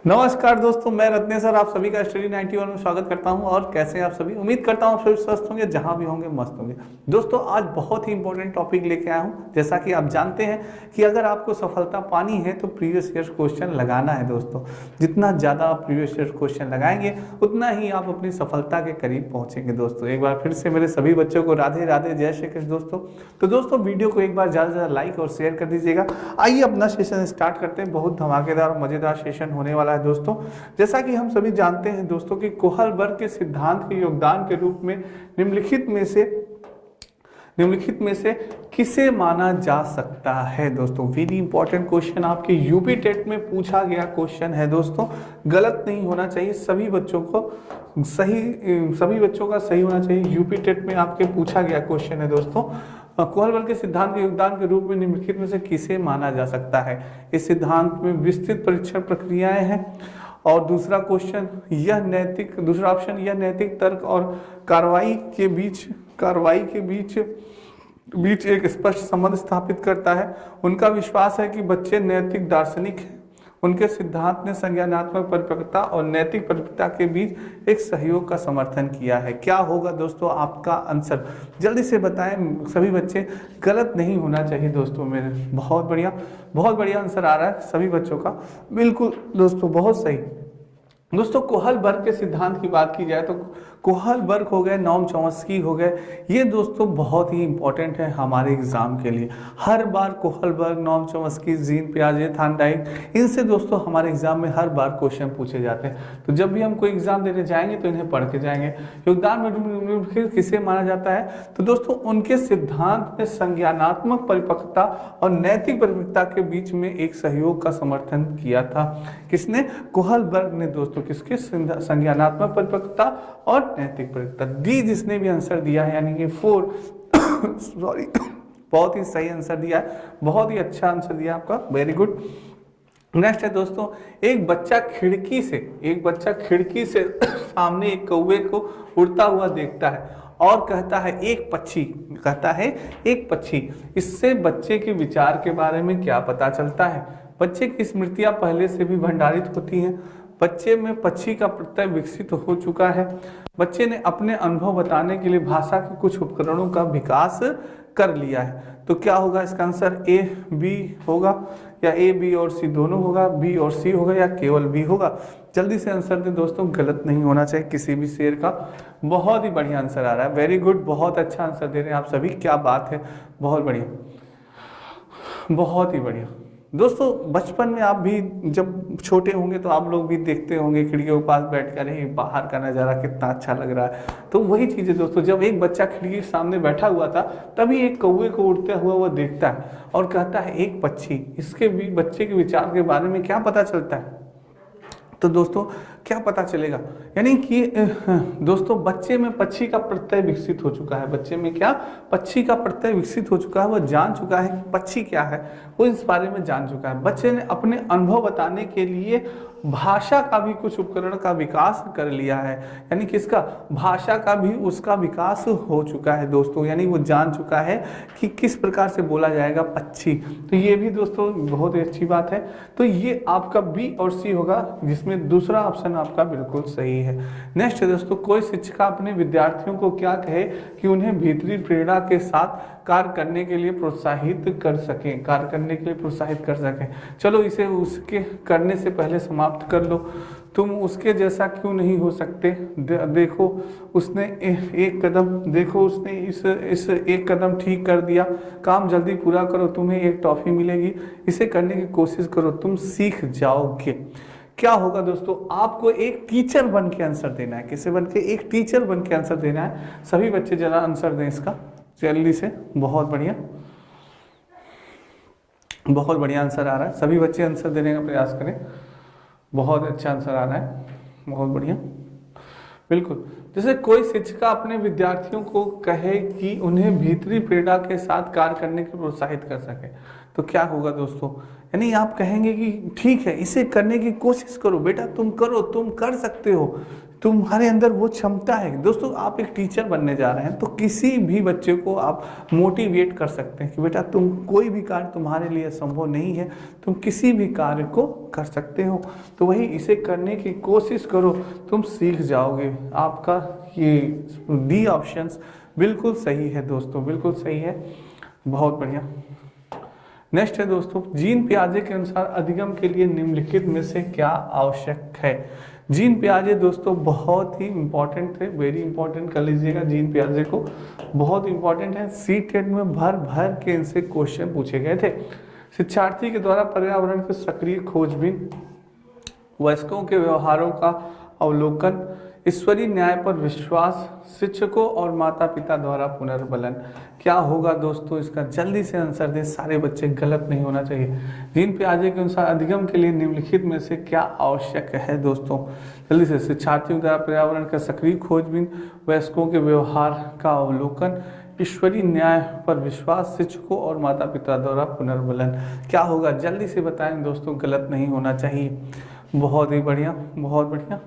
नमस्कार दोस्तों, मैं रत्नेश सर आप सभी का स्टडी 91 में स्वागत करता हूं। और कैसे हैं आप सभी? उम्मीद करता हूं आप सभी स्वस्थ होंगे, जहां भी होंगे मस्त होंगे। दोस्तों आज बहुत ही इंपॉर्टेंट टॉपिक लेके आया हूं। जैसा कि आप जानते हैं कि अगर आपको सफलता पानी है तो प्रीवियस ईयर क्वेश्चन लगाना है। दोस्तों जितना ज़्यादा आप प्रीवियस ईयर क्वेश्चन लगाएंगे उतना ही आप अपनी सफलता के करीब पहुँचेंगे। दोस्तों एक बार फिर से मेरे सभी बच्चों को राधे राधे, जय श्री कृष्ण। दोस्तों वीडियो को एक बार ज़्यादा से ज़्यादा लाइक और शेयर कर दीजिएगा। आइए अपना सेशन स्टार्ट करते हैं। बहुत धमाकेदार और मज़ेदार सेशन होने वाला है। दोस्तों जैसा कि हम सभी जानते हैं दोस्तों कि कोहलबर्ग के सिद्धांत के योगदान के रूप में निम्नलिखित में से किसे माना जा सकता है। दोस्तों वेरी इंपॉर्टेंट क्वेश्चन, आपके यूपी टेट में पूछा गया क्वेश्चन है। दोस्तों गलत नहीं होना चाहिए, सभी बच्चों का सही होना चाहिए। यूपी टेट में आपके पूछा गया क्वेश्चन है। दोस्तों कोहलबर्ग के सिद्धांत के योगदान के रूप में निम्नलिखित में से किसे माना जा सकता है। इस सिद्धांत में विस्तृत परीक्षण प्रक्रियाएं हैं। और दूसरा ऑप्शन यह नैतिक तर्क और कार्रवाई के बीच एक स्पष्ट संबंध स्थापित करता है। उनका विश्वास है कि बच्चे नैतिक दार्शनिक हैं। उनके सिद्धांत ने संज्ञानात्मक परिपक्वता और नैतिक परिपक्वता के बीच एक सहयोग का समर्थन किया है। क्या होगा दोस्तों आपका आंसर? जल्दी से बताएं सभी बच्चे, गलत नहीं होना चाहिए। दोस्तों मेरे बहुत बढ़िया आंसर आ रहा है सभी बच्चों का। बिल्कुल दोस्तों, बहुत सही। दोस्तों कोहलबर्ग के सिद्धांत की बात की जाए तो कोहलबर्ग हो गए, नॉम चॉम्स्की हो गए, ये दोस्तों बहुत ही इंपॉर्टेंट है हमारे एग्जाम के लिए। हर बार कोहलबर्ग, नॉम चॉम्स्की, जीन पियाजे, थार्नडाइक, इनसे दोस्तों हमारे एग्जाम में हर बार क्वेश्चन पूछे जाते हैं। तो जब भी हम कोई एग्जाम देने जाएंगे तो इन्हें पढ़ के जाएंगे। योगदान में किसे माना जाता है? तो दोस्तों उनके सिद्धांत में संज्ञानात्मक परिपक्वता और नैतिक परिपक्वता के बीच में एक सहयोग का समर्थन किया था। किसने? कोहलबर्ग ने। दोस्तों किसके? संज्ञानात्मक परिपक्वता और नैतिक परिपक्वता। डी जिसने भी आंसर दिया है यानी कि 4 सॉरी बहुत ही सही आंसर दिया है, बहुत ही अच्छा आंसर दिया आपका, वेरी गुड। नेक्स्ट है दोस्तों, एक बच्चा खिड़की से सामने एक कौवे को उड़ता हुआ देखता है और कहता है एक पक्षी। इससे बच्चे के विचार के बारे में क्या पता चलता है? बच्चे की स्मृतियां पहले से भी भंडारित होती हैं। बच्चे में पक्षी का प्रत्यय विकसित हो चुका है। बच्चे ने अपने अनुभव बताने के लिए भाषा के कुछ उपकरणों का विकास कर लिया है। तो क्या होगा इसका आंसर? ए बी होगा या ए बी और सी दोनों होगा, बी और सी होगा या केवल बी होगा? जल्दी से आंसर दें दोस्तों, गलत नहीं होना चाहिए किसी भी शेर का। बहुत ही बढ़िया आंसर आ रहा है, वेरी गुड, बहुत अच्छा आंसर दे रहे हैं आप सभी, क्या बात है, बहुत बढ़िया, बहुत ही बढ़िया। दोस्तों बचपन में आप भी जब छोटे होंगे तो आप लोग भी देखते होंगे खिड़कियों के पास बैठकर, ही बाहर का नज़ारा कितना अच्छा लग रहा है। तो वही चीज़ है दोस्तों, जब एक बच्चा खिड़की के सामने बैठा हुआ था तभी एक कौवे को उड़ते हुआ वो देखता है और कहता है एक पक्षी। इसके भी बच्चे के विचार के बारे में क्या पता चलता है? तो दोस्तों क्या पता चलेगा? यानी कि दोस्तों बच्चे में पक्षी का प्रत्यय विकसित हो चुका है। बच्चे में क्या? पक्षी का प्रत्यय विकसित हो चुका है। वो जान चुका है कि पक्षी क्या है, वो इस बारे में जान चुका है। बच्चे ने अपने अनुभव बताने के लिए भाषा का भी कुछ उपकरण का विकास कर लिया है। यानी किसका? भाषा का भी उसका विकास हो चुका है दोस्तों। यानी वो जान चुका है कि किस प्रकार से बोला जाएगा पक्षी। तो ये भी दोस्तों बहुत ही अच्छी बात है। तो ये आपका बी और सी होगा, जिसमें दूसरा ऑप्शन आपका बिल्कुल सही है। नेक्स्ट है दोस्तों, कोई शिक्षिका अपने विद्यार्थियों को क्या कहे कि उन्हें भीतरी प्रेरणा के साथ कार्य करने के लिए प्रोत्साहित कर सकें। चलो इसे उसके करने से पहले समाप्त कर लो। तुम उसके जैसा क्यों नहीं हो सकते? देखो उसने इस एक कदम ठीक कर दिया। काम जल्दी पूरा करो, तुम्हें एक टॉफी मिलेगी। इसे करने की कोशिश करो, तुम सीख जाओगे। क्या होगा दोस्तों? आपको एक टीचर बन के आंसर देना है। किसे बन के? एक टीचर बन के आंसर देना है। सभी बच्चे जरा आंसर दें इसका जल्दी से। बहुत बढ़िया आंसर आ रहा है। सभी बच्चे आंसर देने का प्रयास करें। बहुत अच्छा आंसर आ रहा है, बहुत बढ़िया, बिल्कुल। जैसे कोई शिक्षिका अपने विद्यार्थियों को कहे कि उन्हें भीतरी प्रेरणा के साथ कार्य करने के प्रोत्साहित कर सके, तो क्या होगा दोस्तों? यानी आप कहेंगे कि ठीक है, इसे करने की कोशिश करो बेटा, तुम करो, तुम कर सकते हो, तुम्हारे अंदर वो क्षमता है। दोस्तों आप एक टीचर बनने जा रहे हैं तो किसी भी बच्चे को आप मोटिवेट कर सकते हैं कि बेटा तुम कोई भी कार्य तुम्हारे लिए संभव नहीं है, तुम किसी भी कार्य को कर सकते हो। तो वही इसे करने की कोशिश करो, तुम सीख जाओगे। आपका ये डी ऑप्शंस बिल्कुल सही है दोस्तों, बिल्कुल सही है, बहुत बढ़िया। नेक्स्ट है दोस्तों, जीन पियाजे के अनुसार अधिगम के लिए निम्नलिखित में से क्या आवश्यक है। जीन पियाजे दोस्तों बहुत ही इंपॉर्टेंट थे, वेरी इंपॉर्टेंट कर लीजिएगा जीन पियाजे को, बहुत इंपॉर्टेंट है। सीटेट में भर भर के इनसे क्वेश्चन पूछे गए थे। शिक्षार्थी के द्वारा पर्यावरण की सक्रिय खोजबीन, वयस्कों के व्यवहारों का अवलोकन, ईश्वरीय न्याय पर विश्वास, शिक्षकों और माता पिता द्वारा पुनर्बलन। क्या होगा दोस्तों इसका, जल्दी से आंसर दे, सारे बच्चे गलत नहीं होना चाहिए। जीन पियाजे के अनुसार अधिगम के लिए निम्नलिखित में से क्या आवश्यक है दोस्तों, जल्दी से। शिक्षार्थियों द्वारा पर्यावरण का सक्रिय खोजबीन, वयस्कों के व्यवहार का अवलोकन, ईश्वरीय न्याय पर विश्वास, शिक्षकों और माता पिता द्वारा पुनर्बलन। क्या होगा जल्दी से बताएं दोस्तों, गलत नहीं होना चाहिए। बहुत ही बढ़िया, बहुत बढ़िया,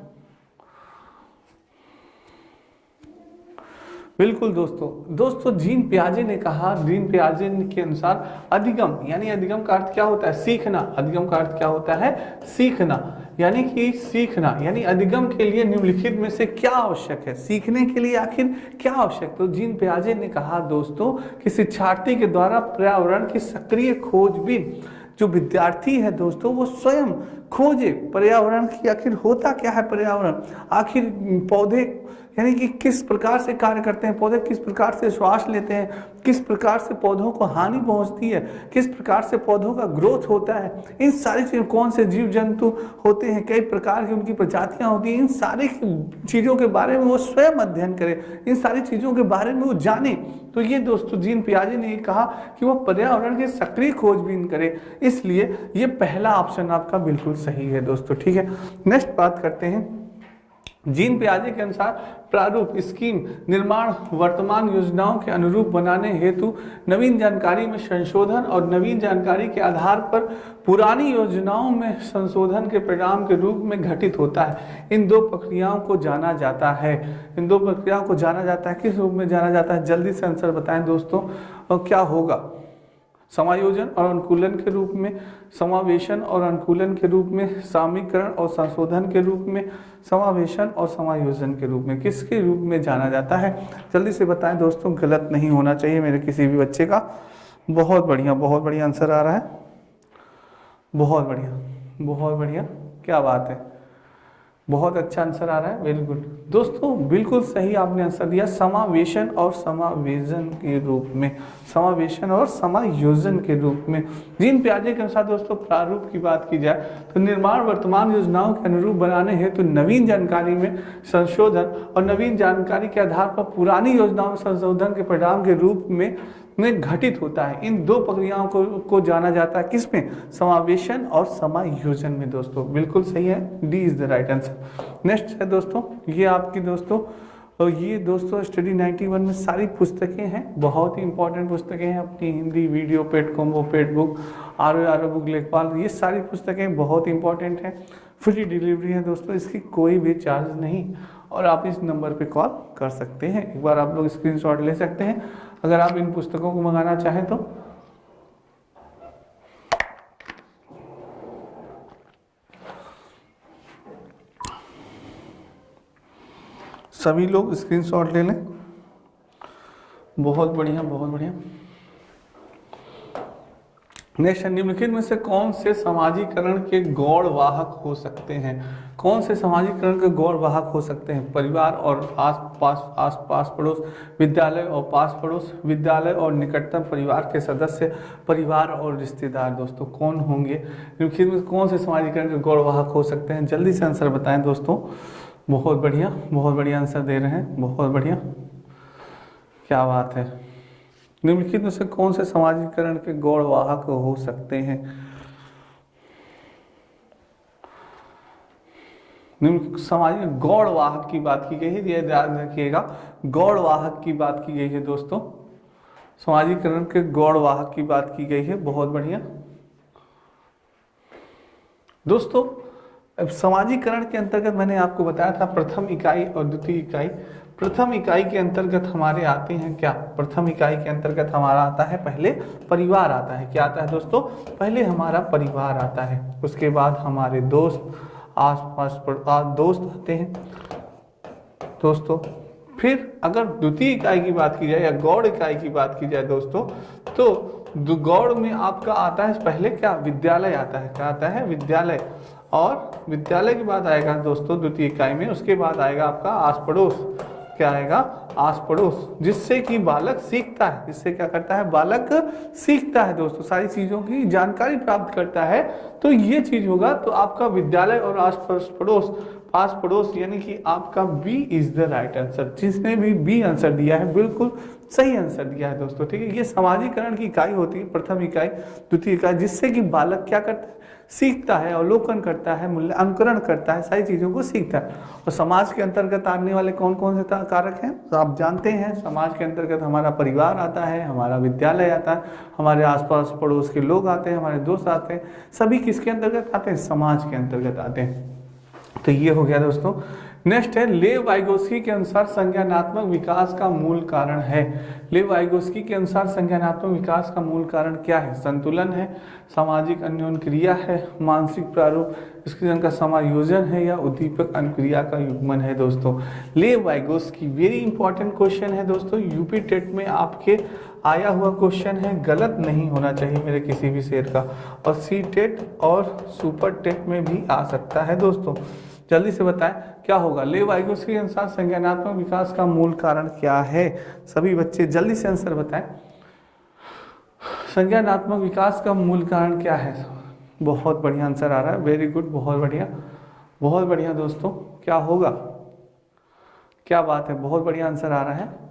बिल्कुल दोस्तों जीन पियाजे ने कहा, जीन पियाजे के अनुसार अधिगम, यानी अधिगम का अर्थ क्या होता है, सीखना। अधिगम का अर्थ क्या होता है, सीखना, यानी कि सीखना, यानी अधिगम के लिए निम्नलिखित में से क्या आवश्यक है, सीखने के लिए आखिर क्या आवश्यक। तो जीन पियाजे ने कहा दोस्तों कि शिक्षार्थी के द्वारा पर्यावरण की सक्रिय खोजबीन, जो विद्यार्थी है दोस्तों वो स्वयं खोजे पर्यावरण की, आखिर होता क्या है पर्यावरण, आखिर पौधे यानी कि किस प्रकार से कार्य करते हैं पौधे, किस प्रकार से श्वास लेते हैं, किस प्रकार से पौधों को हानि पहुंचती है, किस प्रकार से पौधों का ग्रोथ होता है, इन सारी चीज़ों, कौन से जीव जंतु होते हैं, कई प्रकार की उनकी प्रजातियां होती हैं, इन सारी चीज़ों के बारे में वो स्वयं अध्ययन करे, इन सारी चीज़ों के बारे में वो जाने। तो ये दोस्तों जीन पियाजे ने कहा कि वो पर्यावरण की सक्रिय खोजबीन करे, इसलिए ये पहला ऑप्शन आपका बिल्कुल सही है दोस्तों। ठीक है, नेक्स्ट बात करते हैं। जीन पियाजे के अनुसार प्रारूप स्कीम निर्माण वर्तमान योजनाओं के अनुरूप बनाने हेतु नवीन जानकारी में संशोधन और नवीन जानकारी के आधार पर पुरानी योजनाओं में संशोधन के परिणाम के रूप में घटित होता है। इन दो प्रक्रियाओं को जाना जाता है, इन दो प्रक्रियाओं को जाना जाता है, किस रूप में जाना जाता है, जल्दी से आंसर बताएं दोस्तों। और क्या होगा, समायोजन और अनुकूलन के रूप में, समावेशन और अनुकूलन के रूप में, सामीकरण और संशोधन के रूप में, समावेशन और समायोजन के रूप में, किसके रूप में जाना जाता है, जल्दी से बताएं दोस्तों, गलत नहीं होना चाहिए मेरे किसी भी बच्चे का। बहुत बढ़िया, बहुत बढ़िया आंसर आ रहा है, बहुत बढ़िया, बहुत बढ़िया, क्या बात है, बहुत अच्छा आंसर आ रहा है, वेरी गुड दोस्तों, बिल्कुल सही आपने आंसर दिया। समावेशन और समावेशन के रूप में, समावेशन और समायोजन के रूप में। जीन पियाजे के अनुसार दोस्तों प्रारूप की बात की जाए तो निर्माण वर्तमान योजनाओं के अनुरूप बनाने हेतु नवीन जानकारी में संशोधन और नवीन जानकारी के आधार पर पुरानी योजनाओं में संशोधन के परिणाम के रूप में घटित होता है। इन दो प्रक्रियाओं को जाना जाता है किसमें, समावेशन और समायोजन में दोस्तों, बिल्कुल सही है, D is the right answer. Next है दोस्तों, ये आपकी दोस्तों, और ये दोस्तों स्टडी 91 में सारी पुस्तकें हैं, बहुत ही इंपॉर्टेंट पुस्तकें हैं अपनी, Hindi video paid combo paid book, or book लेखपाल, ये सारी पुस्तकें बहुत इंपॉर्टेंट हैं। फ्री डिलीवरी है दोस्तों, इसकी कोई भी चार्ज नहीं, और आप इस नंबर पे कॉल कर सकते हैं, एक बार आप लोग स्क्रीनशॉट ले सकते हैं अगर आप इन पुस्तकों को मंगाना चाहें तो। सभी लोग स्क्रीनशॉट ले लें, बहुत बढ़िया, बहुत बढ़िया। नेक्स्ट, निम्नलिखित में से कौन से समाजीकरण के गौड़ वाहक हो सकते हैं, कौन से समाजीकरण के गौड़ वाहक हो सकते हैं, परिवार और आस पास पड़ोस, विद्यालय और पास पड़ोस, विद्यालय और निकटतम परिवार के सदस्य, परिवार और रिश्तेदार। दोस्तों कौन होंगे, निम्नलिखित में कौन से समाजीकरण के गौड़ वाहक हो सकते हैं, जल्दी से आंसर बताएं दोस्तों। बहुत बढ़िया, बहुत बढ़िया आंसर दे रहे हैं, बहुत बढ़िया, क्या बात है। निम्नलिखित में से कौन से समाजीकरण के गौड़ वाहक हो सकते हैं, सामाजिक गौड़ वाहक की बात की गई है, ये ध्यान रखिएगा, गौड़ वाहक की बात की गई है दोस्तों, समाजीकरण के गौड़ वाहक की बात की गई है, बहुत बढ़िया दोस्तों। अब सामाजिकरण के अंतर्गत मैंने आपको बताया था प्रथम इकाई और द्वितीय इकाई। प्रथम इकाई के अंतर्गत हमारे आते हैं क्या, प्रथम इकाई के अंतर्गत हमारा आता है पहले परिवार आता है। क्या आता है दोस्तों, पहले हमारा परिवार आता है, उसके बाद हमारे दोस्त, आसपास दोस्त आते हैं दोस्तों। फिर अगर द्वितीय इकाई की बात की जाए या गौड़ इकाई की बात की जाए दोस्तों, तो गौड़ में आपका आता है पहले क्या, विद्यालय आता है। क्या आता है, विद्यालय। और विद्यालय के बाद आएगा दोस्तों द्वितीय इकाई में, उसके बाद आएगा आपका आस पड़ोस। क्या आएगा, आस पड़ोस, जिससे कि बालक सीखता है। जिससे क्या करता है, बालक सीखता है दोस्तों, सारी चीजों की जानकारी प्राप्त करता है। तो ये चीज होगा, तो आपका विद्यालय और आस पड़ोस, पास पड़ोस, यानी कि आपका B is the right answer. जिसने भी बी आंसर दिया है बिल्कुल सही आंसर दिया है दोस्तों, ठीक है। ये सामाजिकरण की इकाई होती है, प्रथम इकाई द्वितीय इकाई, जिससे कि बालक क्या करता है, सीखता है, अवलोकन करता है, मूल्यांकन करता है, सारी चीजों को सीखता है। और समाज के अंतर्गत आने वाले कौन कौन से कारक हैं, तो आप जानते हैं समाज के अंतर्गत हमारा परिवार आता है, हमारा विद्यालय आता है, हमारे आसपास पड़ोस के लोग आते हैं, हमारे दोस्त आते हैं, सभी किसके अंतर्गत आते हैं, समाज के अंतर्गत आते हैं। तो ये हो गया दोस्तों। नेक्स्ट है लेव वाइगोस्की के अनुसार संज्ञानात्मक विकास का मूल कारण है। लेव वाइगोस्की के अनुसार संज्ञानात्मक विकास का मूल कारण क्या है, संतुलन है, सामाजिक अन्योन क्रिया है, मानसिक प्रारूप स्क्रीन का समायोजन है, या उद्दीपक अनुक्रिया का युग्मन है दोस्तों। लेव वाइगोस्की वेरी इंपॉर्टेंट क्वेश्चन है दोस्तों, यूपी टेट में आपके आया हुआ क्वेश्चन है, गलत नहीं होना चाहिए मेरे किसी भी शेर का। और सी टेट और सुपर टेट में भी आ सकता है दोस्तों। जल्दी से बताएं क्या होगा, लेव वाइगोस्की के अनुसार संज्ञानात्मक विकास का मूल कारण क्या है। सभी बच्चे जल्दी से आंसर बताएं, संज्ञानात्मक विकास का मूल कारण क्या है। बहुत बढ़िया आंसर आ रहा है, वेरी गुड, बहुत बढ़िया, बहुत बढ़िया दोस्तों। क्या होगा, क्या बात है, बहुत बढ़िया आंसर आ रहा है,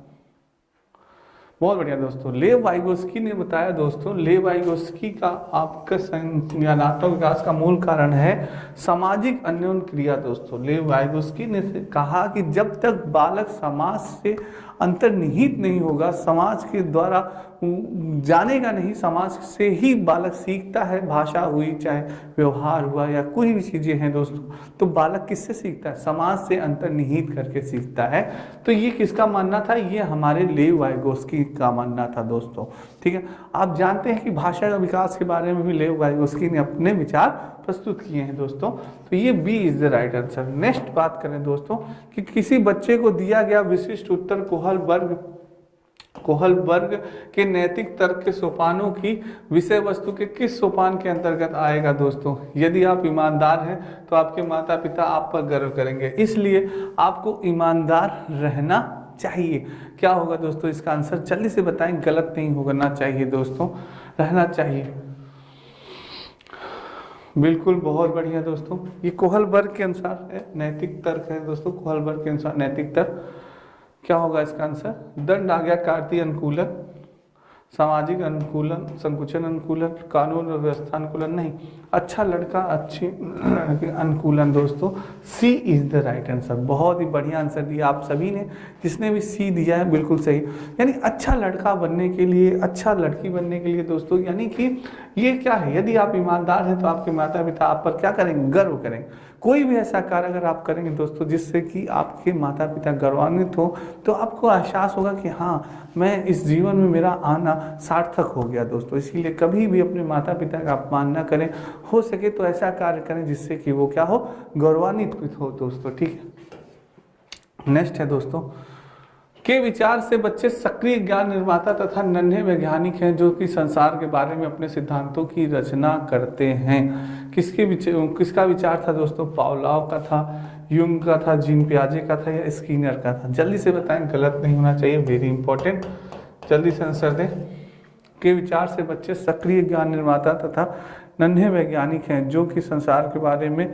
बहुत बढ़िया दोस्तों। लेव वाइगोस्की ने बताया दोस्तों, लेव वाइगोस्की का आपका संज्ञानात्मक विकास का मूल कारण है सामाजिक अन्योन क्रिया दोस्तों। लेव वाइगोस्की ने कहा कि जब तक बालक समाज से अंतर्निहित नहीं होगा, समाज के द्वारा जानेगा नहीं, समाज से ही बालक सीखता है। भाषा हुई, चाहे व्यवहार हुआ, या कोई भी चीजें हैं दोस्तों, तो बालक किससे सीखता है, समाज से अंतर्निहित करके सीखता है। तो ये किसका मानना था, ये हमारे लेव वाइगोस्की का मानना था दोस्तों, ठीक है। आप जानते हैं कि भाषा का विकास के बारे में भी लेव वाइगोस्की ने अपने विचार प्रस्तुत किए हैं दोस्तों। तो ये B is the right answer. Next बात करें दोस्तों कि किसी बच्चे को दिया गया विशिष्ट उत्तर कोहलबर्ग के नैतिक तर्क के सोपानों की विषय वस्तु के किस सोपान के अंतर्गत आएगा दोस्तों। यदि आप ईमानदार हैं तो आपके माता पिता आप पर गर्व करेंगे, इसलिए आपको ईमानदार रहना चाहिए। क्या होगा दोस्तों इसका आंसर, जल्दी से बताएं, गलत नहीं होना चाहिए दोस्तों, रहना चाहिए। बिल्कुल, बहुत बढ़िया दोस्तों, ये कोहलबर्ग के अनुसार है, नैतिक तर्क है दोस्तों, कोहलबर्ग के अनुसार नैतिक तर्क। क्या होगा इसका आंसर, दंड आज्ञाकारी अनुकूलन, सामाजिक अनुकूलन, संकुचन अनुकूलन, कानून और व्यवस्था अनुकूलन नहीं, अच्छा लड़का अच्छी अनुकूलन दोस्तों। सी इज द राइट आंसर। बहुत ही बढ़िया आंसर दिया आप सभी ने, जिसने भी सी दिया है बिल्कुल सही। यानी अच्छा लड़का बनने के लिए, अच्छा लड़की बनने के लिए दोस्तों, यानी कि ये क्या है, यदि आप ईमानदार हैं तो आपके माता पिता आप पर क्या करेंगे, गर्व करेंगे। कोई भी ऐसा कार्य अगर आप करेंगे दोस्तों जिससे कि आपके माता पिता गौरवान्वित हो, तो आपको एहसास होगा कि हाँ, मैं इस जीवन में मेरा आना सार्थक हो गया दोस्तों। इसीलिए कभी भी अपने माता पिता का अपमान न करें, हो सके तो ऐसा कार्य करें जिससे कि वो क्या हो, गौरवान्वित हो दोस्तों, ठीक है। नेक्स्ट है दोस्तों, के विचार से बच्चे सक्रिय ज्ञान निर्माता तथा नन्हे वैज्ञानिक हैं जो कि संसार के बारे में अपने सिद्धांतों की रचना करते हैं। किसका विचार था दोस्तों, पावलोव का था, यूंग का था, जीन पियाजे का था, या स्किनर का था। जल्दी से बताएं, गलत नहीं होना चाहिए, वेरी इंपॉर्टेंट, जल्दी से आंसर दें। के विचार से बच्चे सक्रिय ज्ञान निर्माता तथा नन्हे वैज्ञानिक हैं जो कि संसार के बारे में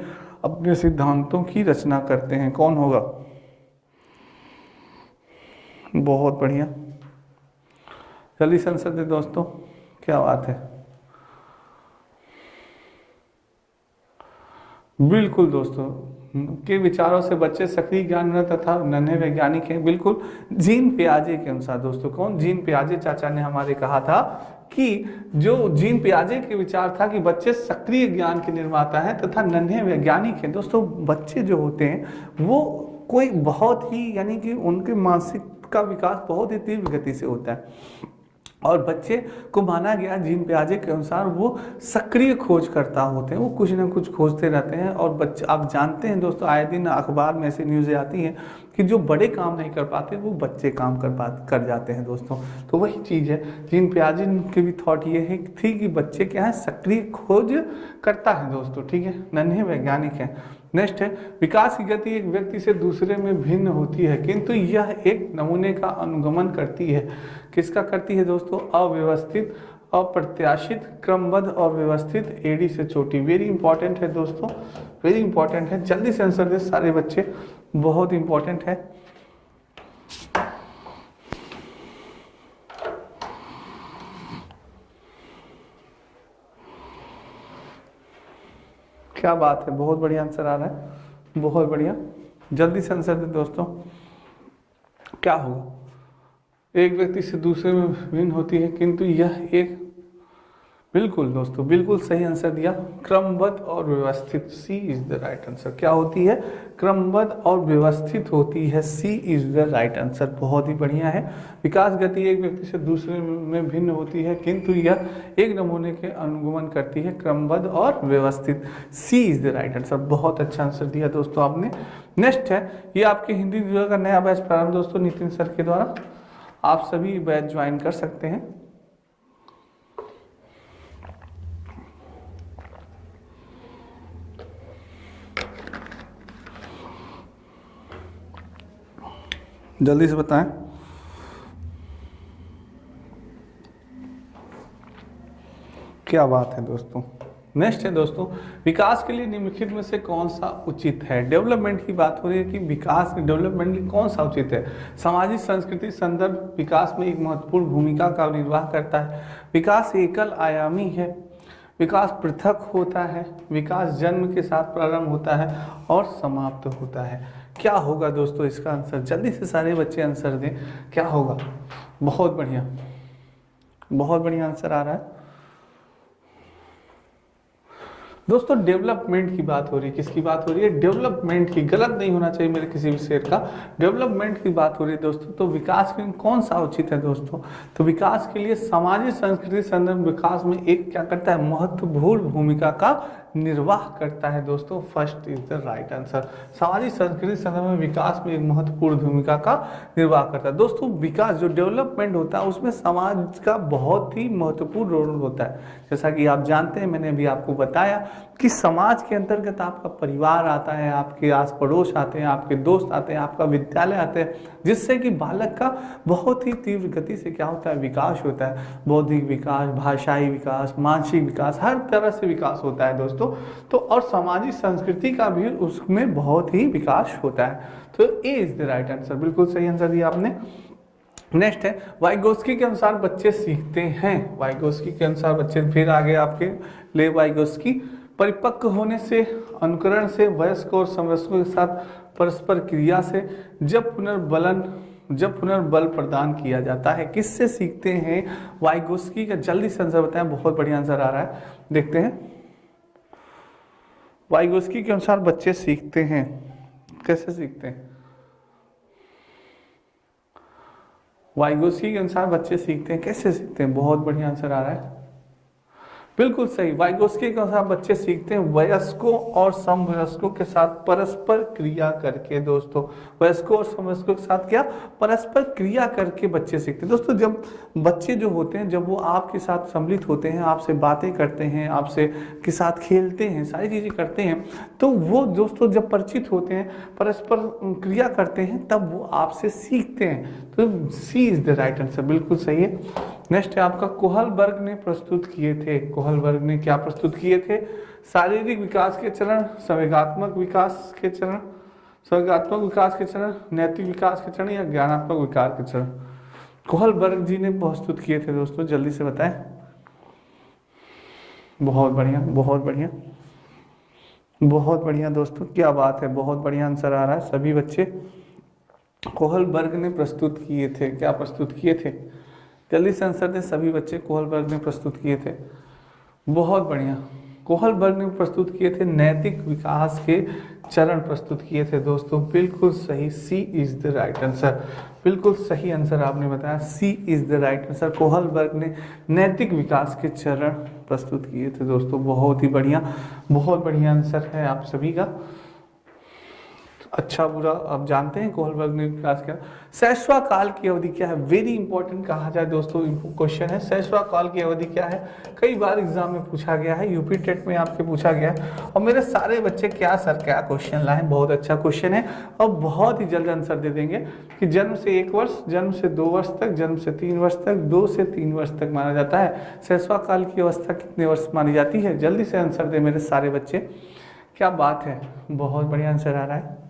अपने सिद्धांतों की रचना करते हैं। कौन होगा, बहुत बढ़िया, जल्दी से आंसर दे दोस्तों, क्या बात है। बिल्कुल दोस्तों, के विचारों से बच्चे सक्रिय ज्ञान तथा नन्हे वैज्ञानिक हैं, बिल्कुल जीन पियाजे के अनुसार दोस्तों। कौन, जीन पियाजे चाचा ने हमारे कहा था कि जो जीन पियाजे के विचार था कि बच्चे सक्रिय ज्ञान के निर्माता हैं तथा नन्हे वैज्ञानिक हैं। दोस्तों बच्चे जो होते हैं वो कोई बहुत ही यानी कि उनके मानसिक का विकास बहुत ही तीव्र गति से होता है और बच्चे को माना गया जीन पियाजे के अनुसार वो सक्रिय खोजकर्ता होते हैं, वो कुछ ना कुछ खोजते रहते हैं। और बच्चे आप जानते हैं दोस्तों, आए दिन अखबार में ऐसी न्यूज़ें आती हैं कि जो बड़े काम नहीं कर पाते वो बच्चे काम कर जाते हैं दोस्तों। तो वही चीज़ है, जीन पियाजे की भी थॉट ये है थी कि बच्चे क्या है, सक्रिय खोज करता है दोस्तों, ठीक है, नन्हे वैज्ञानिक हैं। नेक्स्ट है, विकास की गति एक व्यक्ति से दूसरे में भिन्न होती है किंतु यह एक नमूने का अनुगमन करती है। किसका करती है दोस्तों? अव्यवस्थित, अप्रत्याशित, क्रमबद्ध और व्यवस्थित एड़ी से चोटी। वेरी इंपॉर्टेंट है दोस्तों, वेरी इंपॉर्टेंट है। जल्दी से आंसर दे सारे बच्चे, बहुत इंपॉर्टेंट है। क्या बात है, बहुत बढ़िया आंसर आ रहा है, बहुत बढ़िया। जल्दी से आंसर दे दोस्तों, क्या होगा? एक व्यक्ति से दूसरे में भिन्न होती है किंतु यह एक, बिल्कुल दोस्तों, बिल्कुल सही आंसर दिया, क्रमबद्ध और व्यवस्थित। सी इज द राइट आंसर। क्या होती है? क्रमबद्ध और व्यवस्थित होती है। सी इज द राइट आंसर, बहुत ही बढ़िया है। विकास गति एक व्यक्ति से दूसरे में भिन्न होती है किंतु यह एक नमूने के अनुगमन करती है, क्रमबद्ध और व्यवस्थित। सी इज द राइट आंसर, बहुत अच्छा आंसर दिया दोस्तों आपने। नेक्स्ट है, ये आपके हिंदी विभाग का नया बैच प्रारंभ दोस्तों नितिन सर के द्वारा, आप सभी बैच ज्वाइन कर सकते हैं। जल्दी से बताएं। क्या बात है दोस्तों। नेक्स्ट है दोस्तों, विकास के लिए निम्नलिखित में से कौन सा उचित है? डेवलपमेंट की बात हो रही है कि विकास डेवलपमेंट के कौन सा उचित है? सामाजिक संस्कृति संदर्भ विकास में एक महत्वपूर्ण भूमिका का निर्वाह करता है। विकास एकल आयामी है, विकास पृथक होता है, विकास जन्म के साथ प्रारंभ होता है और समाप्त होता है। क्या होगा दोस्तों इसका आंसर? जल्दी से सारे बच्चे आंसर दें, क्या होगा? बहुत बढ़िया, बहुत बढ़िया आंसर आ रहा है दोस्तों। डेवलपमेंट की बात हो रही है, किसकी बात हो रही है? डेवलपमेंट की, गलत नहीं होना चाहिए मेरे किसी भी शेर का, डेवलपमेंट की बात हो रही है दोस्तों। तो विकास के लिए कौन सा उचित है दोस्तों? तो विकास के लिए सामाजिक संस्कृति संदर्भ विकास में एक क्या करता है, महत्वपूर्ण भूमिका का निर्वाह करता है दोस्तों। First is the right answer. सामाजिक संस्कृति संदर्भ में विकास में एक महत्वपूर्ण भूमिका का निर्वाह करता है दोस्तों। विकास जो डेवलपमेंट होता है उसमें समाज का बहुत ही महत्वपूर्ण रोल होता है। जैसा कि आप जानते हैं, मैंने अभी आपको बताया कि समाज के अंतर्गत आपका परिवार आता है, आपके आस पड़ोस आते हैं, आपके दोस्त आते हैं, आपका विद्यालय आते हैं, जिससे कि बालक का बहुत ही तीव्र गति से क्या होता है, विकास होता है। बौद्धिक विकास, भाषाई विकास, मानसिक विकास, हर तरह से विकास होता है दोस्तों। तो और सामाजिक संस्कृति का भी उसमें बहुत ही विकास होता है। तो ए इज द राइट आंसर, बिल्कुल सही आंसर दिया आपने। नेक्स्ट है, वाइगोस्की के अनुसार बच्चे सीखते हैं। वाइगोस्की के अनुसार बच्चे, फिर आगे आपके ले वाइगोस्की, परिपक्व होने से, अनुकरण से, वयस्क और समवयस्कों के साथ परस्पर क्रिया से, जब पुनर्बल प्रदान किया जाता है। किससे सीखते हैं? वाइगोस्की का। जल्दी से आंसर बताएं, बहुत बढ़िया आंसर आ रहा है, देखते हैं। वाइगोस्की के अनुसार बच्चे सीखते हैं, कैसे सीखते हैं? वाइगोस्की के अनुसार बच्चे सीखते हैं, कैसे सीखते हैं? बहुत बढ़िया आंसर आ रहा है, बिल्कुल सही। वाइगोस्की के अनुसार बच्चे सीखते हैं वयस्कों और समवयस्कों के साथ परस्पर क्रिया करके दोस्तों। वयस्कों और समवयस्कों के साथ क्या? परस्पर क्रिया करके बच्चे सीखते हैं दोस्तों। जब बच्चे जो होते हैं, जब वो आपके साथ सम्मिलित होते हैं, आपसे बातें करते हैं, आपसे के साथ खेलते हैं, सारी चीज़ें करते हैं, तो वो दोस्तों जब परिचित होते हैं, परस्पर क्रिया करते हैं, तब वो आपसे सीखते हैं। तो सी इज द राइट आंसर, बिल्कुल सही है। नेक्स्ट है आपका, कोहलबर्ग ने प्रस्तुत किए थे। कोहलबर्ग ने क्या प्रस्तुत किए थे? शारीरिक विकास के चरण, संवेगात्मक विकास के चरण, संवेगात्मक विकास के चरण, नैतिक विकास के चरण या ज्ञानात्मक विकास के चरण। कोहलबर्ग जी ने प्रस्तुत किए थे दोस्तों, जल्दी से बताएं। बहुत बढ़िया, बहुत बढ़िया, बहुत बढ़िया दोस्तों, क्या बात है, बहुत बढ़िया आंसर आ रहा है सभी बच्चे। कोहलबर्ग ने प्रस्तुत किए थे, क्या प्रस्तुत किए थे? जल्दी से आंसर दें। सभी बच्चे कोहलबर्ग ने प्रस्तुत किए थे। बहुत बढ़िया। कोहलबर्ग ने प्रस्तुत किए थे नैतिक विकास के चरण प्रस्तुत किए थे दोस्तों। बिल्कुल सही, C is the right answer. बिल्कुल सही आंसर आपने बताया, C is the right answer. Kohlberg ने नैतिक विकास के चरण प्रस्तुत किए थे दोस्तों। बहुत ही बढ़िया, बहुत बढ़िया आंसर है आप सभी का। अच्छा बुरा अब जानते हैं कोहलबर्ग ने विकास किया। शैशवा काल की अवधि क्या है? वेरी इंपॉर्टेंट कहा जाए दोस्तों क्वेश्चन है। शैशवा काल की अवधि क्या है? कई बार एग्जाम में पूछा गया है, यूपी टेट में आपके पूछा गया है। और मेरे सारे बच्चे क्या सर क्या क्वेश्चन लाए, बहुत अच्छा क्वेश्चन है और बहुत ही जल्द आंसर दे देंगे कि जन्म से 1 वर्ष, जन्म से 2 वर्ष तक, जन्म से 3 वर्ष तक, 2 से 3 वर्ष तक माना जाता है। शैशवा काल की अवस्था कितने वर्ष मानी जाती है? जल्दी से आंसर दे मेरे सारे बच्चे। क्या बात है, बहुत बढ़िया आंसर आ रहा है।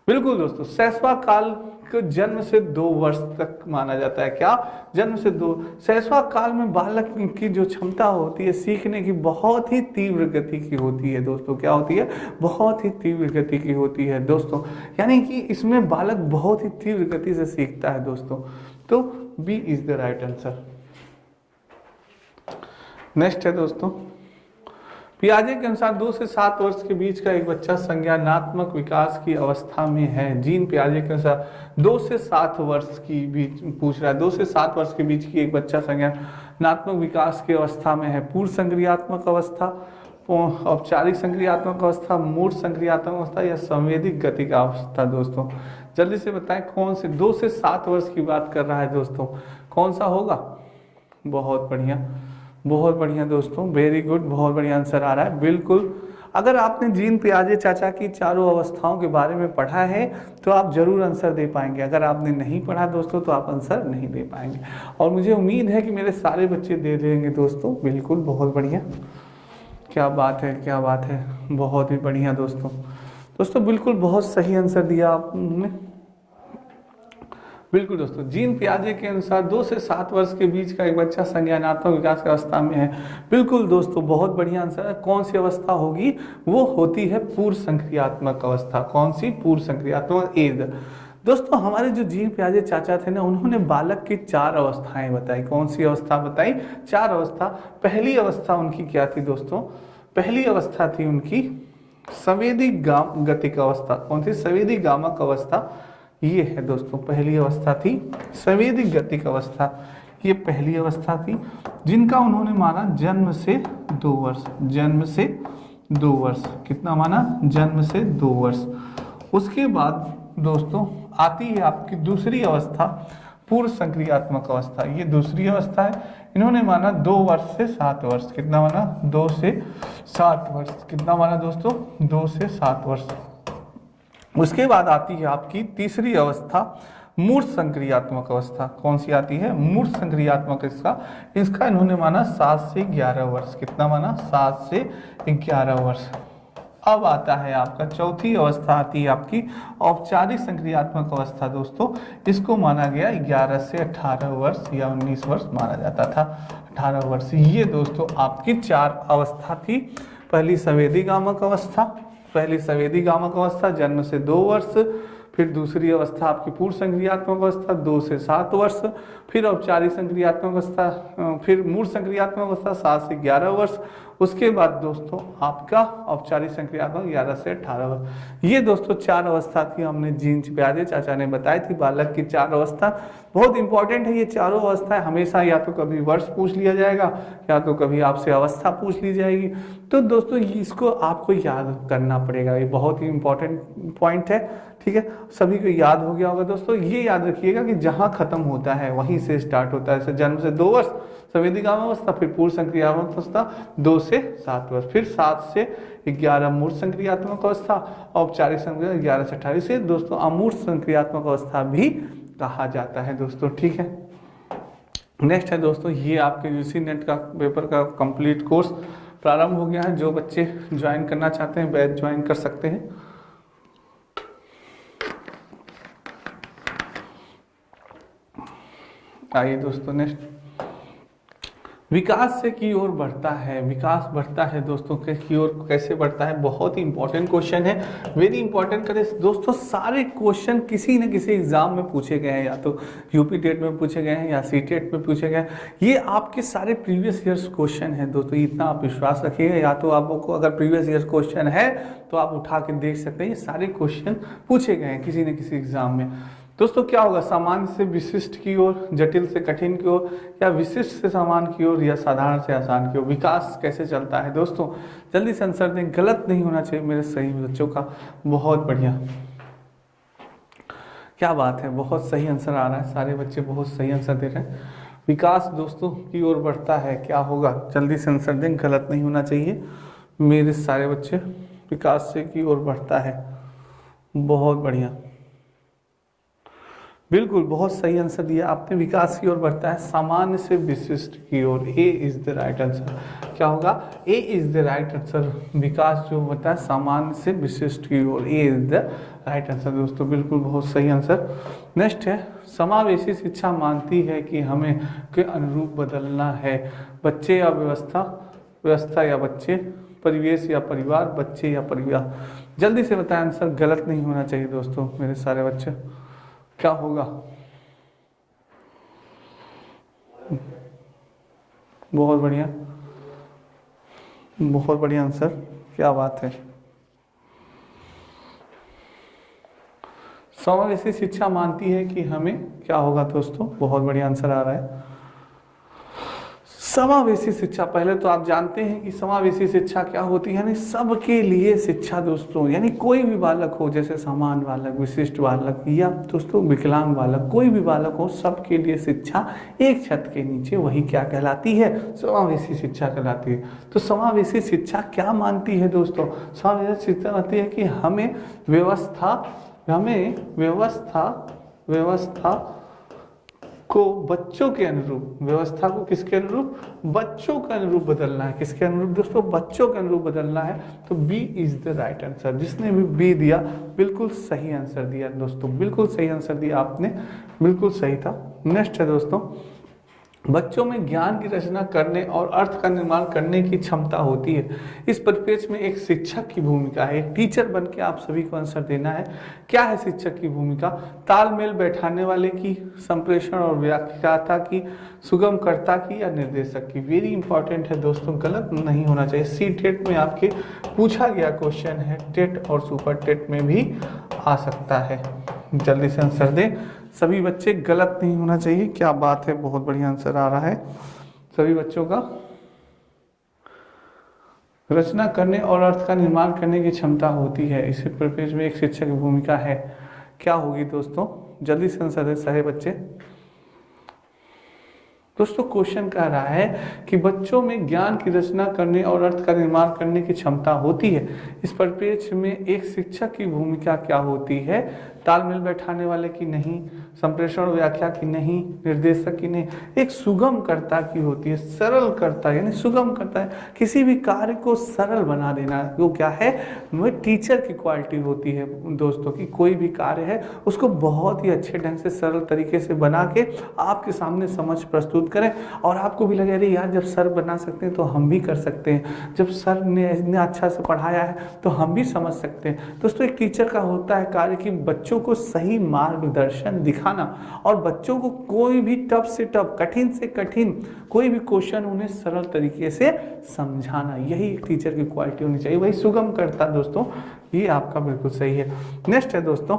बिल्कुल दोस्तों, शैशवा काल को जन्म से 2 वर्ष तक माना जाता है। क्या? जन्म से 2। शैशवा काल में बालक की जो क्षमता होती है सीखने की बहुत ही तीव्र गति की होती है दोस्तों। क्या होती है? बहुत ही तीव्र गति की होती है दोस्तों। यानी कि इसमें बालक बहुत ही तीव्र गति से सीखता है दोस्तों। तो B is the right answer. Next है दोस्तों, पियाजे के अनुसार 2 से 7 वर्ष के बीच का एक बच्चा संज्ञानात्मक विकास की अवस्था में है। जीन पियाजे के अनुसार 2 से 7 वर्ष की बीच पूछ रहा है, 2 से 7 वर्ष के बीच की एक बच्चा संज्ञानात्मक विकास की अवस्था में है। पूर्व संक्रियात्मक अवस्था, औपचारिक संक्रियात्मक अवस्था, मूर्त संक्रियात्मक अवस्था या संवेदिक गति का अवस्था दोस्तों। जल्दी से बताएं कौन से 2 से 7 वर्ष की बात कर रहा है दोस्तों, कौन सा होगा? बहुत बढ़िया, बहुत बढ़िया दोस्तों, वेरी गुड, बहुत बढ़िया आंसर आ रहा है। बिल्कुल, अगर आपने जीन पियाजे चाचा की चारों अवस्थाओं के बारे में पढ़ा है तो आप जरूर आंसर दे पाएंगे। अगर आपने नहीं पढ़ा दोस्तों तो आप आंसर नहीं दे पाएंगे। और मुझे उम्मीद है कि मेरे सारे बच्चे दे देंगे दोस्तों। बिल्कुल, बहुत बढ़िया, क्या बात है, क्या बात है, बहुत ही बढ़िया दोस्तों। दोस्तों बिल्कुल बहुत सही आंसर दिया आपने। बिल्कुल दोस्तों, जीन पियाजे के अनुसार 2 से 7 वर्ष के बीच का एक बच्चा संज्ञानात्मक विकास की अवस्था में है। बिल्कुल दोस्तों, बहुत बढ़िया आंसर है। कौन सी अवस्था होगी? वो होती है पूर्व संक्रियात्मक अवस्था। कौन सी? पूर्व संक्रियात्मक एज। दोस्तों हमारे जो जीन पियाजे चाचा थे ना, उन्होंने बालक की 4 अवस्थाएं बताई। कौन सी अवस्था बताई? 4 अवस्था। पहली अवस्था उनकी क्या थी दोस्तों? पहली अवस्था थी उनकी संवेदी गतिक अवस्था। कौन सी? संवेदी गामक अवस्था। ये है दोस्तों, पहली अवस्था थी संवेदी गतिक अवस्था। ये पहली अवस्था थी जिनका उन्होंने माना जन्म से 2 वर्ष। जन्म से 2 वर्ष कितना माना? जन्म से 2 वर्ष। उसके बाद दोस्तों आती है आपकी दूसरी अवस्था, पूर्व संक्रियात्मक अवस्था। ये दूसरी अवस्था है, इन्होंने माना 2 वर्ष से 7 वर्ष। कितना माना? 2 से 7 वर्ष। कितना माना दोस्तों? 2 से 7 वर्ष। उसके बाद आती है आपकी तीसरी अवस्था, मूर्त संक्रियात्मक अवस्था। कौन सी आती है? मूर्त संक्रियात्मक। इसका इन्होंने माना 7 से 11 वर्ष। कितना माना? 7 से 11 वर्ष। अब आता है आपका चौथी अवस्था, आती है आपकी औपचारिक संक्रियात्मक अवस्था दोस्तों। इसको माना गया 11 से 18 वर्ष या 19 वर्ष माना जाता था। 18 वर्ष। ये दोस्तों आपकी 4 अवस्था थी। पहली संवेदी गामक अवस्था, पहली संवेदी गामक अवस्था जन्म से 2 वर्ष। फिर दूसरी अवस्था आपकी पूर्व संक्रियात्मक अवस्था 2 से 7 वर्ष। फिर औपचारिक संक्रियात्मक अवस्था, फिर मूर्त संक्रियात्मक अवस्था 7 से 11 वर्ष। उसके बाद दोस्तों आपका औपचारिक संक्रियात्मक 11 से 18 वर्ष। ये दोस्तों 4 अवस्था थी, हमने जीन पियाजे चाचा ने बताई थी बालक की 4 अवस्था। बहुत इंपॉर्टेंट है ये चारों अवस्थाएं। हमेशा या तो कभी वर्ष पूछ लिया जाएगा या तो कभी आपसे अवस्था पूछ ली जाएगी। तो दोस्तों इसको आपको याद करना पड़ेगा, ये बहुत ही इंपॉर्टेंट पॉइंट है। ठीक है, सभी को याद हो गया होगा दोस्तों। ये याद रखिएगा कि जहाँ खत्म होता है वहीं से स्टार्ट होता है। जैसे जन्म से 2 वर्ष संवेदी गामक अवस्था, फिर पूर्व संक्रियात्मक अवस्था 2 से 7 वर्ष, फिर 7 से 11 मूर्त संक्रियात्मक अवस्था, औपचारिक संक्रिया 11 से 18 से दोस्तों अमूर्त संक्रियात्मक अवस्था भी कहा जाता है दोस्तों। ठीक है, नेक्स्ट है दोस्तों, ये आपके यूसी नेट का पेपर का कंप्लीट कोर्स प्रारंभ हो गया है। जो बच्चे ज्वाइन करना चाहते हैं बैच ज्वाइन कर सकते हैं। आइए दोस्तों नेक्स्ट, विकास से की ओर बढ़ता है, विकास बढ़ता है दोस्तों के की ओर कैसे बढ़ता है, बहुत ही इंपॉर्टेंट क्वेश्चन है, वेरी इंपॉर्टेंट। करें दोस्तों, सारे क्वेश्चन किसी न किसी एग्जाम में पूछे गए हैं, या तो यूपी टेट में पूछे गए हैं या सी टेट में पूछे गए हैं। ये आपके सारे प्रीवियस ईयर्स क्वेश्चन है दोस्तों, इतना आप विश्वास रखिएगा। या तो आपको अगर प्रीवियस ईयर्स क्वेश्चन है तो आप उठा के देख सकते हैं, ये सारे क्वेश्चन पूछे गए हैं किसी न किसी एग्जाम में। दोस्तों क्या होगा, सामान्य से विशिष्ट की ओर, जटिल से कठिन की ओर, या विशिष्ट से सामान्य की ओर, या साधारण से आसान की ओर, विकास कैसे चलता है दोस्तों? जल्दी से आंसर दें, गलत नहीं होना चाहिए मेरे सही बच्चों का। बहुत बढ़िया, क्या बात है, बहुत सही आंसर आ रहा है, सारे बच्चे बहुत सही आंसर दे रहे हैं। विकास दोस्तों की ओर बढ़ता है, क्या होगा, जल्दी से आंसर दें, गलत नहीं होना चाहिए मेरे सारे बच्चे। विकास से की ओर बढ़ता है, बहुत बढ़िया, बिल्कुल बहुत सही आंसर दिया आपने। विकास की ओर बढ़ता है, सामान्य से विशिष्ट की ओर, ए इज द राइट आंसर। क्या होगा, ए इज द राइट आंसर। विकास जो होता है सामान्य से विशिष्ट की ओर, ए इज द राइट आंसर दोस्तों, बिल्कुल बहुत सही आंसर। नेक्स्ट है, समावेशी शिक्षा मानती है कि हमें के अनुरूप बदलना है, बच्चे या व्यवस्था, व्यवस्था या बच्चे, परिवेश या परिवार, बच्चे या परिवार। जल्दी से बताएं आंसर, गलत नहीं होना चाहिए दोस्तों मेरे सारे बच्चे। क्या होगा, बहुत बढ़िया, बहुत बढ़िया आंसर, क्या बात है। समावेशी शिक्षा मानती है कि हमें क्या होगा दोस्तों, बहुत बढ़िया आंसर आ रहा है। समावेशी शिक्षा, पहले तो आप जानते हैं कि समावेशी शिक्षा क्या होती है, यानी सबके लिए शिक्षा दोस्तों, यानी कोई भी बालक हो, जैसे सामान्य बालक, विशिष्ट बालक, या दोस्तों विकलांग बालक, कोई भी बालक हो, सबके लिए शिक्षा एक छत के नीचे, वही क्या कहलाती है, समावेशी शिक्षा कहलाती है। तो समावेशी शिक्षा क्या मानती है दोस्तों, समावेशी शिक्षा मानती है कि हमें व्यवस्था को बच्चों के अनुरूप, व्यवस्था को किसके अनुरूप, बच्चों के अनुरूप बदलना है। किसके अनुरूप दोस्तों, बच्चों के अनुरूप बदलना है। तो B is the right answer. जिसने भी बी दिया बिल्कुल सही आंसर दिया दोस्तों, बिल्कुल सही आंसर दिया आपने, बिल्कुल सही था। नेक्स्ट है दोस्तों, बच्चों में ज्ञान की रचना करने और अर्थ का निर्माण करने की क्षमता होती है। इस परिप्रेक्ष्य में एक शिक्षक की भूमिका है, एक टीचर बन के आप सभी को आंसर देना है। क्या है शिक्षक की भूमिका, तालमेल बैठाने वाले की, संप्रेषण और व्याख्याता की, सुगमकर्ता की, या निर्देशक की। वेरी इंपॉर्टेंट है दोस्तों, गलत नहीं होना चाहिए। सी टेट में आपके पूछा गया क्वेश्चन है, टेट और सुपर टेट में भी आ सकता है। जल्दी से आंसर दें सभी बच्चे, गलत नहीं होना चाहिए। क्या बात है, बहुत बढ़िया आंसर आ रहा है सभी बच्चों का। रचना करने और अर्थ का निर्माण करने की क्षमता होती है, इसी परिप्रेक्ष्य में एक शिक्षक की भूमिका है। क्या होगी दोस्तों, जल्दी से आंसर दें सारे बच्चे। दोस्तों क्वेश्चन कह रहा है कि बच्चों में ज्ञान की रचना करने और अर्थ का निर्माण करने की क्षमता होती है। इस परिप्रेक्ष्य में एक शिक्षक की भूमिका क्या होती है, तालमेल बैठाने वाले की नहीं, संप्रेषण व्याख्या की नहीं, निर्देशक की नहीं, एक सुगमकर्ता की होती है। सरल करता यानी सुगम करता है, किसी भी कार्य को सरल बना देना, वो क्या है, वो टीचर की क्वालिटी होती है दोस्तों की। कोई भी कार्य है उसको बहुत ही अच्छे ढंग से सरल तरीके से बना के आपके सामने समझ प्रस्तुत करें, और आपको भी लगे अरे यार जब सर बना सकते हैं तो हम भी कर सकते हैं, जब सर ने इतना अच्छा से पढ़ाया है तो हम भी समझ सकते हैं। दोस्तों एक टीचर का होता है कार्य कि बच्चों को सही मार्गदर्शन दिखाना, और बच्चों को कोई भी टफ से टफ, कठिन से कठिन कोई भी क्वेश्चन उन्हें सरल तरीके से समझाना, यही एक टीचर की क्वालिटी होनी चाहिए, वही सुगम करता दोस्तों। ये आपका बिल्कुल सही है। नेक्स्ट है दोस्तों,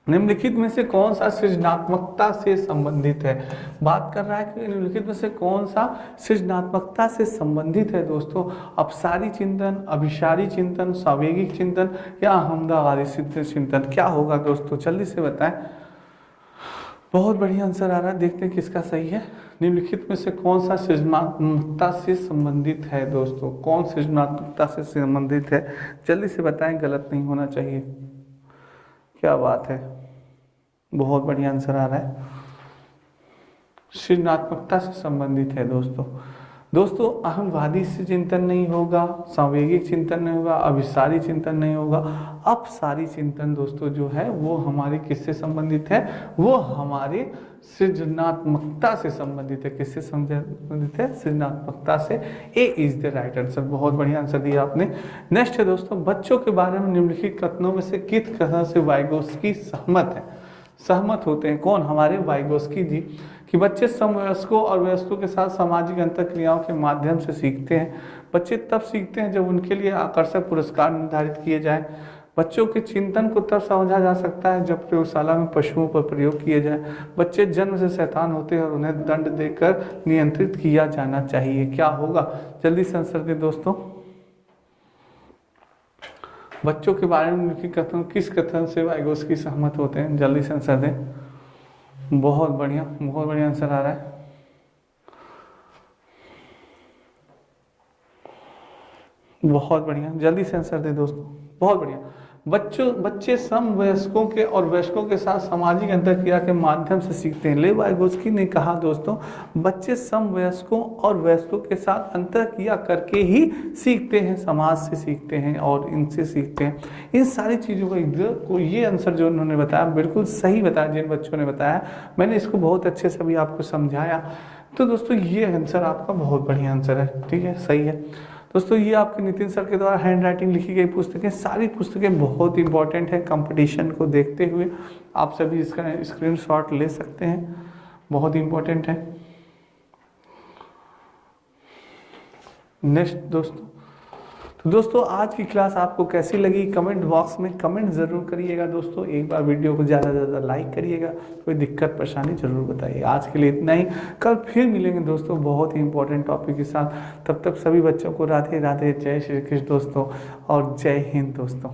निम्नलिखित में से कौन सा सृजनात्मकता से संबंधित है। बात कर रहा है कि निम्नलिखित में से कौन सा सृजनात्मकता से संबंधित है दोस्तों, अपसारी चिंतन, अभिसारी चिंतन, सावेगिक चिंतन, या अहमदाबादी चिंतन। क्या होगा दोस्तों, जल्दी से बताएं। बहुत बढ़िया आंसर आ रहा है, देखते हैं किसका सही है। निम्नलिखित में से कौन सा सृजनात्मकता से संबंधित है दोस्तों, कौन सृजनात्मकता से संबंधित है, जल्दी से बताएं, गलत नहीं होना चाहिए। क्या बात है, बहुत बढ़िया आंसर आ रहा है, सृजनात्मकता से संबंधित है दोस्तों। दोस्तों अहंवादी से चिंतन नहीं होगा, सांवेगिक चिंतन नहीं होगा, अभिसारी चिंतन नहीं होगा, अपसारी चिंतन दोस्तों जो है वो हमारे किससे संबंधित है, वो हमारे सृजनात्मकता से संबंधित है। किससे संबंधित है? सृजनात्मकता से। ए इज द राइट आंसर। बहुत बढ़िया आंसर दिया आपने। नेक्स्ट है दोस्तों, बच्चों के बारे में निम्नलिखित कथनों में से किस कथन से वाइगोस्की सहमत है? सहमत होते हैं कौन? हमारे वाइगोस्की जी, कि बच्चे समवयस्कों और वयस्कों के साथ सामाजिक अंतःक्रियाओं के माध्यम से सीखते हैं। बच्चे तब सीखते हैं जब उनके लिए आकर्षक पुरस्कार निर्धारित किए जाएं। बच्चों के चिंतन को तब समझा जा सकता है जब प्रयोगशाला में पशुओं पर प्रयोग किए जाए। बच्चे जन्म से शैतान होते हैं और उन्हें दंड देकर नियंत्रित किया जाना चाहिए। क्या होगा? जल्दी से आंसर दें दोस्तों। बच्चों के बारे में किस कथन से वाइगोस्की सहमत होते हैं? जल्दी से आंसर दें। बहुत बढ़िया आंसर आ रहा है। बहुत बढ़िया, जल्दी से आंसर दें दोस्तों। बहुत बढ़िया। बच्चे समवयस्कों के और वयस्कों के साथ सामाजिक अंतःक्रिया के माध्यम से सीखते हैं। लेव वाइगोस्की ने कहा दोस्तों, बच्चे समवयस्कों और वयस्कों के साथ अंतःक्रिया करके ही सीखते हैं, समाज से सीखते हैं और इनसे सीखते हैं। इन सारी चीज़ों को ये आंसर जो उन्होंने बताया बिल्कुल सही बताया, जिन बच्चों ने बताया। मैंने इसको बहुत अच्छे से भी आपको समझाया। तो दोस्तों ये आंसर आपका बहुत बढ़िया आंसर है, ठीक है, सही है। दोस्तों ये आपके नितिन सर के द्वारा हैंड राइटिंग लिखी गई पुस्तकें, सारी पुस्तकें बहुत इंपॉर्टेंट है। कंपटीशन को देखते हुए आप सभी इसका स्क्रीनशॉट ले सकते हैं, बहुत इंपॉर्टेंट है। नेक्स्ट दोस्तों आज की क्लास आपको कैसी लगी? कमेंट बॉक्स में कमेंट ज़रूर करिएगा दोस्तों। एक बार वीडियो को ज़्यादा से ज़्यादा लाइक करिएगा। कोई दिक्कत परेशानी ज़रूर बताइएगा। आज के लिए इतना ही, कल फिर मिलेंगे दोस्तों बहुत ही इंपॉर्टेंट टॉपिक के साथ। तब तक सभी बच्चों को राधे राधे, जय श्री कृष्ण दोस्तों और जय हिंद दोस्तों।